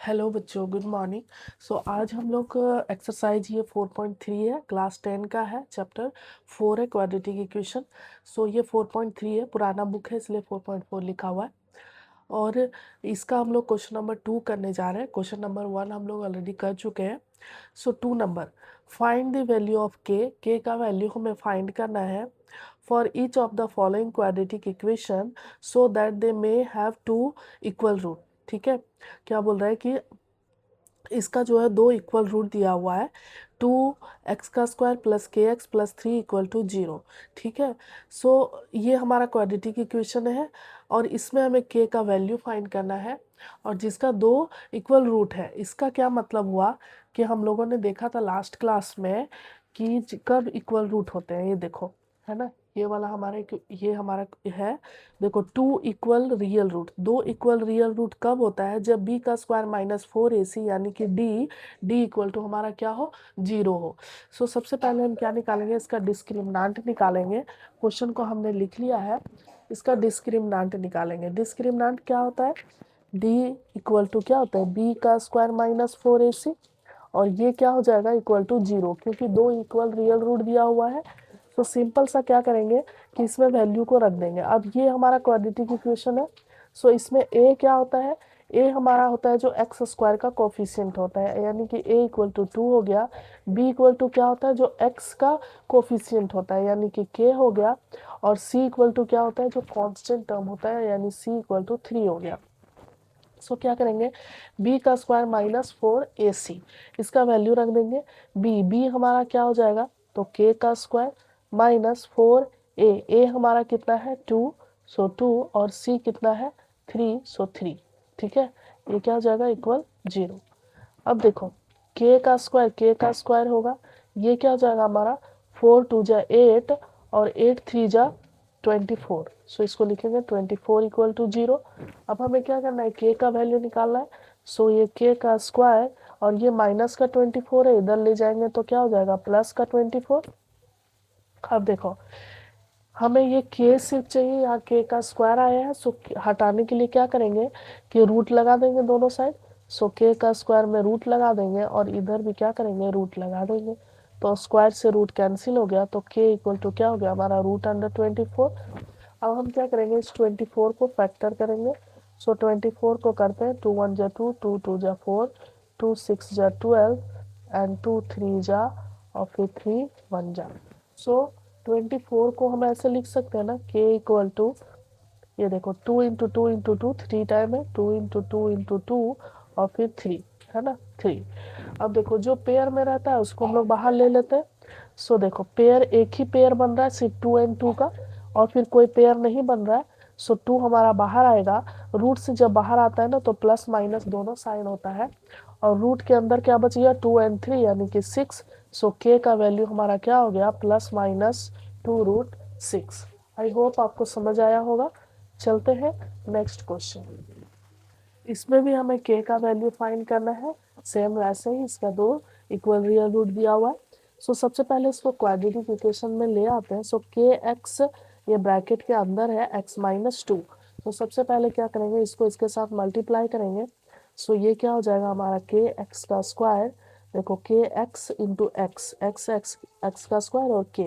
Hello बच्चों, good morning. आज हम लोग एक्सरसाइज ये 4.3 है, क्लास 10 का है, चैप्टर 4 है क्वाड्रेटिक इक्वेशन। ये 4.3 है, पुराना बुक है इसलिए 4.4 लिखा हुआ है। और इसका हम लोग क्वेश्चन नंबर 2 करने जा रहे हैं। क्वेश्चन नंबर 1 हम लोग ऑलरेडी कर चुके हैं। 2 number, find the value of K का वैल्यू हमें फाइंड करना है for each of the following quadratic equation so that they may have two equal root. ठीक है, क्या बोल रहा है कि इसका जो है 2 इक्वल रूट दिया हुआ है, 2x का square plus kx plus 3 equal to 0। ठीक है, ये हमारा क्वाड्रेटिक इक्वेशन है और इसमें हमें k का वैल्यू फाइंड करना है और जिसका 2 इक्वल रूट है। इसका क्या मतलब हुआ कि हम लोगों ने देखा था लास्ट क्लास में कि कब इक्वल रूट होते हैं, ये देखो, है ना। ये हमारा है, देखो, 2 equal real root. 2 equal real root कब होता है? जब b का स्क्वायर माइनस 4ac यानी कि d इक्वल टू हमारा क्या हो, 0 हो। सबसे पहले हम क्या निकालेंगे, इसका डिस्क्रिमिनांट निकालेंगे। क्वेश्चन को हमने लिख लिया है, इसका डिस्क्रिमिनांट निकालेंगे। डिस्क्रिमिनांट क्या होता है? d इक्वल टू क्या होता है, b का स्क्वायर माइनस 4ac, और ये क्या हो जाएगा, इक्वल टू 0, क्योंकि 2 इक्वल रियल रूट दिया हुआ है। सिंपल सा क्या करेंगे कि इसमें वैल्यू को रख देंगे। अब ये हमारा क्वाड्रेटिक इक्वेशन है। इसमें a क्या होता है, a हमारा होता है जो एक्स स्क्वायर का कोफिशिएंट होता है, यानी कि a इक्वल टू 2 हो गया। b इक्वल टू क्या होता है, जो x का कोफिशिएंट होता है, यानी कि k हो गया। और c इक्वल टू क्या होता है, जो कांस्टेंट टर्म होता है, यानी c इक्वल टू 3 हो गया। क्या करेंगे, b का स्क्वायर माइनस 4ac, इसका वैल्यू रख देंगे। b हमारा क्या हो जाएगा, तो k का स्क्वायर माइनस 4a हमारा कितना है, 2, 2, और c कितना है, 3, 3। ठीक है, ये क्या हो जाएगा, इक्वल 0। अब देखो, k का स्क्वायर होगा, ये क्या हो जाएगा हमारा, 4 2 जा 8 और 8 3 जा 24। इसको लिखेंगे 24 इक्वल टू 0। अब हमें क्या करना है, k का वैल्यू निकालना है। ये k का स्क्वायर और ये माइनस का 24 है, इधर ले जाएंगे तो क्या हो जाएगा, प्लस का 24। अब देखो, हमें ये k सिर्फ चाहिए, यहाँ k का स्क्वायर आया है। हटाने के लिए क्या करेंगे कि रूट लगा देंगे दोनों साइड। k का स्क्वायर में रूट लगा देंगे और इधर भी क्या करेंगे, रूट लगा देंगे। तो स्क्वायर से रूट कैंसिल हो गया, तो k इक्वल टू क्या हो गया हमारा, रूट अंडर 24। अब हम क्या करेंगे, इस 24 को फैक्टर करेंगे। 24 को करते हैं, 2 1 जा 2, 2 2 जा 4, 2 6 जा 12 एंड 2 3 जा और फिर 3 1 जा। 24 को हम ऐसे लिख सकते हैं ना, k इक्वल टू, ये देखो, 2 इंटू 2 इंटू 2 3 टाइम है, 2 इंटू 2 इंटू 2 और फिर 3, है ना, 3। अब देखो, जो पेयर में रहता है उसको हम लोग बाहर ले लेते हैं। देखो, पेयर एक ही पेयर बन रहा है सिर्फ 2 एंड 2 का, और फिर कोई पेयर नहीं बन रहा है। 2 हमारा बाहर आएगा। रूट से जब बाहर आता है ना तो प्लस माइनस दोनों साइन होता है, और रूट के अंदर क्या बच गया, 2 एंड 3 यानी कि 6। k का वैल्यू हमारा क्या हो गया, प्लस माइनस 2√6। आई होप आपको समझ आया होगा। चलते हैं नेक्स्ट क्वेश्चन। इसमें भी हमें k का वैल्यू फाइंड करना है, सेम वैसे ही, इसका 2 इक्वल रियल रूट दिया हुआ है। सबसे पहले इसको क्वाड्रेटिक इक्वेशन में ले आते हैं। के एक्स, ये ब्रैकेट के अंदर है, x माइनस 2। सबसे पहले क्या करेंगे, इसको इसके साथ मल्टीप्लाई करेंगे। ये क्या हो जाएगा हमारा, के एक्स का स्क्वायर। देखो, के एक्स इंटू एक्स, एक्स का स्क्वायर और के,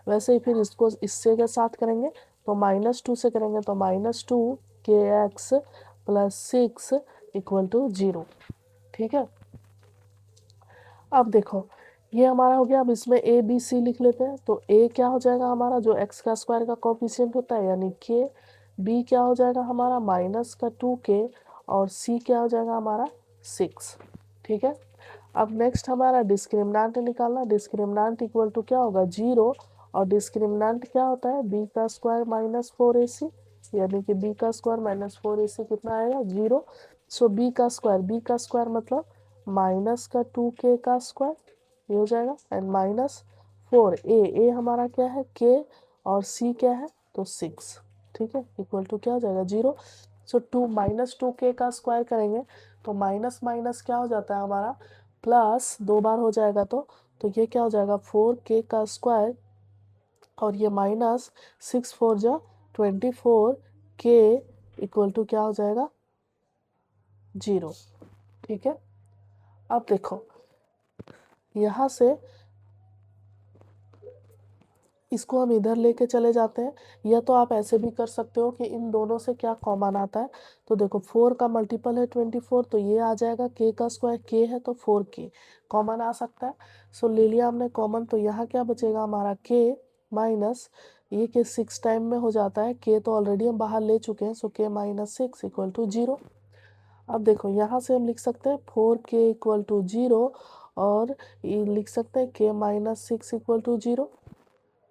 वैसे ही फिर इसको इससे के साथ करेंगे तो माइनस 2 से करेंगे तो माइनस 2 के एक्स प्लस 6 इक्वल टू 0। ठीक है, अब देखो, ये हमारा हो गया। अब इसमें ए बी सी लिख लेते हैं। तो ए क्या हो जाएगा हमारा, जो एक्स का स्क्वायर का कोफिशिएंट होता है, यानी के। बी क्या हो जाएगा हमारा, माइनस का 2k, और सी क्या हो जाएगा हमारा, 6। ठीक है, अब नेक्स्ट हमारा डिस्क्रिमिनांट निकालना। डिस्क्रिमिनांट इक्वल टू क्या होगा, 0, और डिस्क्रिमिनांट क्या होता है, बी का स्क्वायर माइनस 4ac, यानी कि बी का स्क्वायर माइनस 4ac कितना आएगा, 0। बी का स्क्वायर मतलब माइनस का 2k का स्क्वायर, ये हो जाएगा, एंड माइनस 4 ए हमारा क्या है, k, और c क्या है, तो 6। ठीक है, इक्वल टू क्या हो जाएगा, 0। 2 माइनस 2k का स्क्वायर करेंगे तो माइनस माइनस क्या हो जाता है हमारा, प्लस 2 बार हो जाएगा तो ये क्या हो जाएगा, 4k का स्क्वायर, और ये माइनस 6 4 जा 24, k इक्वल टू क्या हो जाएगा, 0। ठीक है। अब देखो यहाँ से इसको हम इधर लेके चले जाते हैं, या तो आप ऐसे भी कर सकते हो कि इन दोनों से क्या कॉमन आता है। तो देखो 4 का मल्टीपल है 24, तो ये आ जाएगा k का स्क्वायर, k है तो 4k कॉमन आ सकता है। सो ले लिया हमने कॉमन, तो यहाँ क्या बचेगा हमारा k माइनस ये के 6 टाइम में हो जाता है, k तो ऑलरेडी हम बाहर ले चुके हैं, सो k माइनस 6 इक्वल टू 0। अब देखो यहाँ से हम लिख सकते हैं 4k इक्वल टू 0, और ये लिख सकते हैं k माइनस 6 इक्वल टू 0।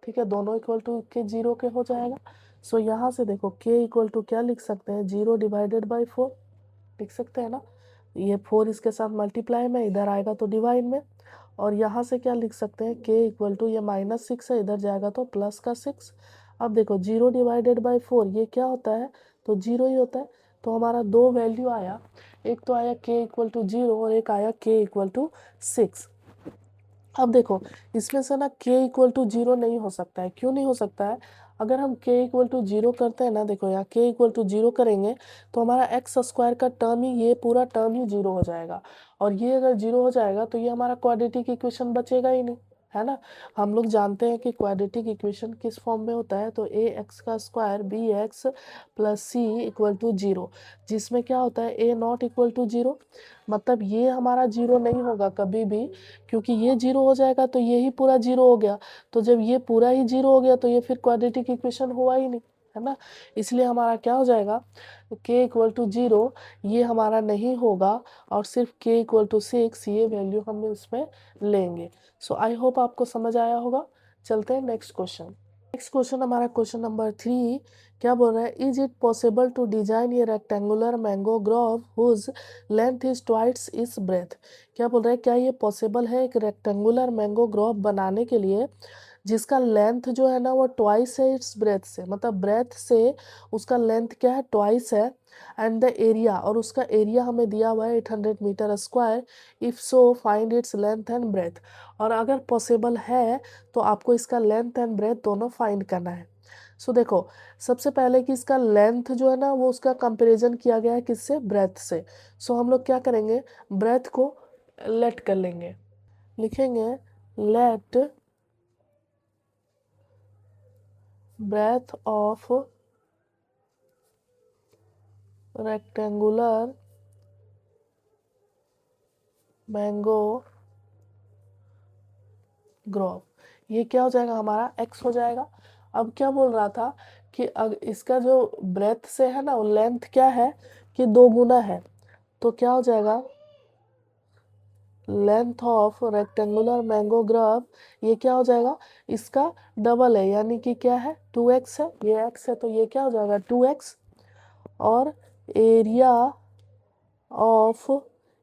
ठीक है, दोनों इक्वल टू के 0 के हो जाएगा। सो यहाँ से देखो k इक्वल टू क्या लिख सकते हैं, 0 डिवाइडेड बाई 4 लिख सकते हैं ना। ये 4 इसके साथ मल्टीप्लाई में, इधर आएगा तो डिवाइड में। और यहाँ से क्या लिख सकते हैं, k इक्वल टू ये माइनस 6 है, इधर जाएगा तो प्लस का 6। अब देखो 0 डिवाइडेड बाई 4 ये क्या होता है, तो 0 ही होता है। तो हमारा दो वैल्यू आया, एक तो आया k इक्वल टू 0 और एक आया k इक्वल टू 6। अब देखो इसमें से ना k इक्वल टू 0 नहीं हो सकता है। क्यों नहीं हो सकता है, अगर हम k इक्वल टू 0 करते हैं ना, देखो यहाँ k इक्वल टू 0 करेंगे तो हमारा एक्स स्क्वायर का टर्म ही, ये पूरा टर्म ही 0 हो जाएगा। और ये अगर 0 हो जाएगा तो ये हमारा क्वाड्रेटिक इक्वेशन बचेगा ही नहीं, है ना। हम लोग जानते हैं कि क्वाड्रेटिक इक्वेशन किस फॉर्म में होता है, तो ए एक्स का square B X plus C equal to 0, जिसमें क्या होता है ए नॉट इक्वल टू 0। मतलब ये हमारा 0 नहीं होगा कभी भी, क्योंकि ये 0 हो जाएगा तो ये ही पूरा 0 हो गया। तो जब ये पूरा ही 0 हो गया तो ये फिर क्वाड्रेटिक इक्वेशन हुआ ही नहीं, है ना। इसलिए हमारा क्या हो जाएगा, k इक्वल टू 0 ये हमारा नहीं होगा, और सिर्फ k इक्वल टू 6 ये वैल्यू हम इसमें लेंगे। सो आई होप आपको समझ आया होगा। चलते हैं नेक्स्ट क्वेश्चन। नेक्स्ट क्वेश्चन हमारा क्वेश्चन नंबर 3 क्या बोल रहा है, is it possible to design ये rectangular mango grove whose length is twice its breadth. क्या बोल रहा है, क्या ये पॉसिबल है एक रेक्टेंगुलर मैंगो ग्रोव बनाने के लिए जिसका लेंथ जो है ना वो ट्वाइस है इट्स ब्रेथ से, मतलब ब्रेथ से उसका लेंथ क्या है, ट्वाइस है। एंड द एरिया, और उसका एरिया हमें दिया हुआ है 800 metre square. If so find its length and breadth. और अगर पॉसिबल है तो आपको इसका लेंथ एंड ब्रेथ दोनों फाइंड करना है। सो देखो सबसे पहले कि इसका लेंथ जो है ना वो उसका कंपैरिजन किया गया है किससे, ब्रेथ से। सो हम लोग क्या करेंगे, ब्रेथ को लेट कर लेंगे, लिखेंगे let breadth of rectangular mango grove, ये क्या हो जाएगा हमारा x हो जाएगा। अब क्या बोल रहा था कि इसका जो ब्रेथ से है ना वो लेंथ क्या है कि 2 गुना है, तो क्या हो जाएगा length of rectangular mango grove, ये क्या हो जाएगा इसका डबल है, यानी कि क्या है 2x है, ये x है तो ये क्या हो जाएगा 2x। और एरिया ऑफ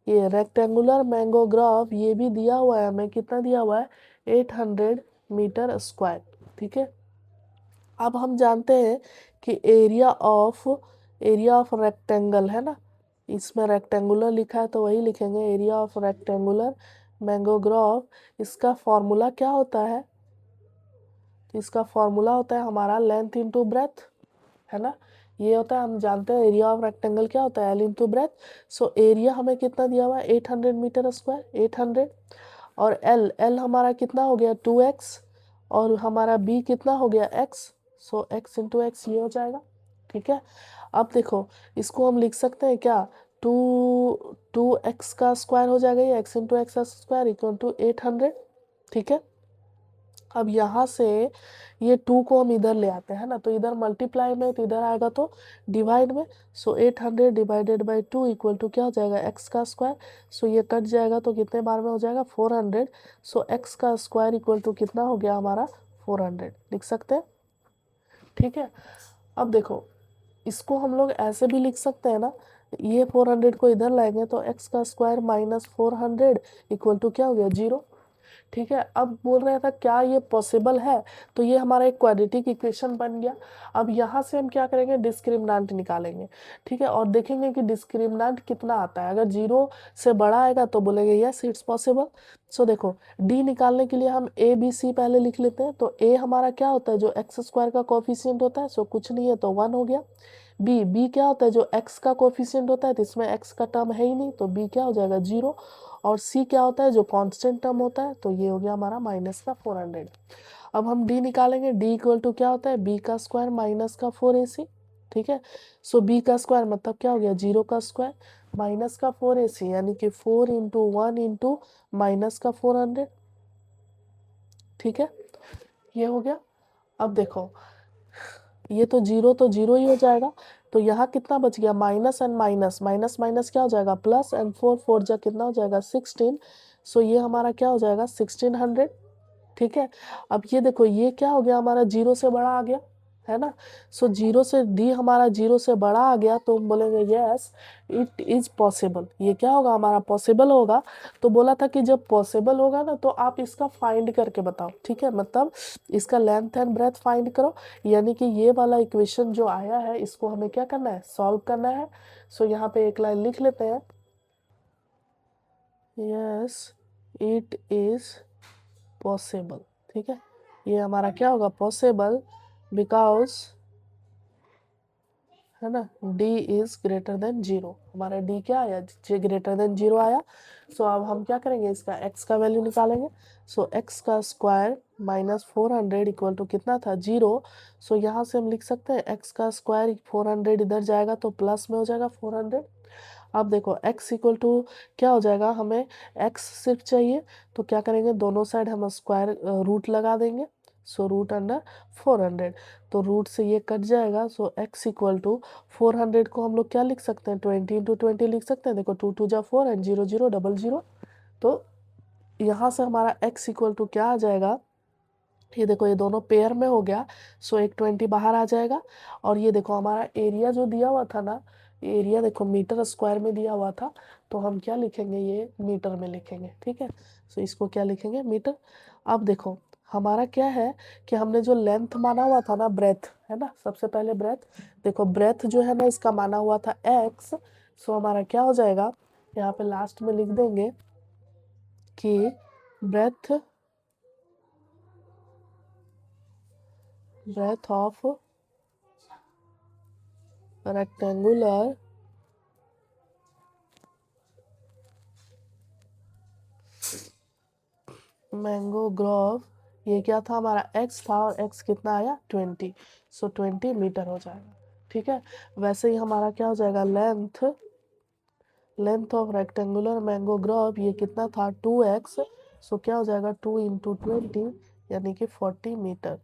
ये रेक्टेंगुलर मैंगो ग्राफ ये भी दिया हुआ है हमें, कितना दिया हुआ है 800 मीटर स्क्वायर। ठीक है, अब हम जानते हैं कि एरिया ऑफ रेक्टेंगल है ना, इसमें रेक्टेंगुलर लिखा है तो वही लिखेंगे area of rectangular mango graph. इसका फॉर्मूला क्या होता है, तो इसका फॉर्मूला होता है हमारा लेंथ इंटू ब्रेथ, है ना। ये होता है, हम जानते हैं एरिया ऑफ रेक्टेंगल क्या होता है, L into breadth. So area हमें कितना दिया हुआ है 800 मीटर स्क्वायर, 800। और एल एल हमारा कितना हो गया 2x, और हमारा बी कितना हो गया x। सो x इंटू एक्स ये हो जाएगा। ठीक है, अब देखो इसको हम लिख सकते हैं क्या, टू टू एक्स का स्क्वायर हो जाएगा, ये x इंटू एक्स का स्क्वायर इक्वल टू 800। ठीक है, अब यहाँ से ये 2 को हम इधर ले आते हैं ना, तो इधर मल्टीप्लाई में तो इधर आएगा तो डिवाइड में। सो 800 डिवाइडेड बाई 2 इक्वल टू क्या हो जाएगा x का स्क्वायर। सो ये कट जाएगा तो कितने बार में हो जाएगा 400। सो x का स्क्वायर इक्वल टू कितना हो गया हमारा 400 लिख सकते हैं। ठीक है, अब देखो इसको हम लोग ऐसे भी लिख सकते हैं ना, ये 400 को इधर लाएंगे तो x का स्क्वायर माइनस 400 इक्वल टू क्या हो गया 0। ठीक है, अब बोल रहा था क्या ये पॉसिबल है, तो ये हमारा एक क्वाड्रेटिक इक्वेशन बन गया। अब यहाँ से हम क्या करेंगे, डिस्क्रिमिनेंट निकालेंगे। ठीक है, और देखेंगे कि डिस्क्रिमिनेंट कितना आता है, अगर 0 से बड़ा आएगा तो बोलेंगे यस इट्स पॉसिबल। सो देखो डी निकालने के लिए हम ए बी सी पहले लिख लेते हैं। तो ए हमारा क्या होता है, जो एक्स स्क्वायर का कोफिशिएंट होता है, सो कुछ नहीं है तो 1 हो गया। बी क्या होता है, जो x का कोफिशिएंट होता है, तो इसमें x का टर्म है ही नहीं, तो b क्या हो जाएगा 0। और c क्या होता है, जो कांस्टेंट टर्म होता है, तो ये हो गया हमारा माइनस का 400। अब हम d निकालेंगे, d इक्वल टू क्या होता है, b का स्क्वायर माइनस का 4ac। ठीक है, सो b का स्क्वायर मतलब क्या हो गया, 0 का स्क्वायर माइनस का 4ac, यानी कि 4 इंटू 1 इंटू माइनस का 400। ठीक है, ये हो गया। अब देखो, ये तो जीरो ही हो जाएगा, तो यहाँ कितना बच गया, minus and minus, minus minus क्या हो जाएगा, प्लस, एंड 4 जा कितना हो जाएगा 16। सो ये हमारा क्या हो जाएगा 1600। ठीक है, अब ये देखो, ये क्या हो गया हमारा, जीरो से बड़ा आ गया, है ना। सो जीरो से डी हमारा जीरो से बड़ा आ गया, तो हम बोलेंगे यस इट इज पॉसिबल, ये क्या होगा हमारा, पॉसिबल होगा। तो बोला था कि जब पॉसिबल होगा ना, तो आप इसका फाइंड करके बताओ। ठीक है, मतलब इसका लेंथ एंड ब्रेथ फाइंड करो, यानी कि ये वाला इक्वेशन जो आया है, इसको हमें क्या करना है, सॉल्व करना है। सो यहाँ पे एक लाइन लिख लेते हैं, यस इट इज पॉसिबल। ठीक है, ये हमारा क्या होगा, पॉसिबल, बिकॉज, है ना, d इज ग्रेटर देन 0। हमारा d क्या आया, j ग्रेटर देन 0 आया। सो अब हम क्या करेंगे, इसका x का वैल्यू निकालेंगे। सो x का स्क्वायर माइनस 400 इक्वल टू कितना था, 0। सो यहाँ से हम लिख सकते हैं x का स्क्वायर, 400 इधर जाएगा तो प्लस में हो जाएगा 400। अब देखो x इक्वल टू क्या हो जाएगा, हमें x सिर्फ चाहिए, तो क्या करेंगे, दोनों साइड हम स्क्वायर रूट लगा देंगे। सो रूट अंडर 400, तो रूट से ये कट जाएगा। सो x इक्वल टू 400 को हम लोग क्या लिख सकते हैं, 20 इंटू 20 लिख सकते हैं। देखो 2 2 जा 4 एंड 0 0 00। तो यहाँ से हमारा x इक्वल टू क्या आ जाएगा, ये देखो, ये दोनों पेयर में हो गया। सो एक 20 बाहर आ जाएगा। और ये देखो हमारा एरिया जो दिया हुआ था ना, एरिया देखो मीटर स्क्वायर में दिया हुआ था, तो हम क्या लिखेंगे, ये मीटर में लिखेंगे। ठीक है, सो इसको क्या लिखेंगे, मीटर। अब देखो हमारा क्या है कि हमने जो लेंथ माना हुआ था ना, ब्रेथ, है ना, सबसे पहले ब्रेथ। देखो ब्रेथ जो है ना, इसका माना हुआ था x। सो हमारा क्या हो जाएगा, यहाँ पे लास्ट में लिख देंगे कि breadth breadth of rectangular mango grove, ये क्या था हमारा x था, और x कितना आया 20। सो 20 मीटर हो जाएगा। ठीक है, वैसे ही हमारा क्या हो जाएगा, length of rectangular mango grove, ये कितना था 2x। सो क्या हो जाएगा 2 इंटू 20, यानी कि 40 मीटर।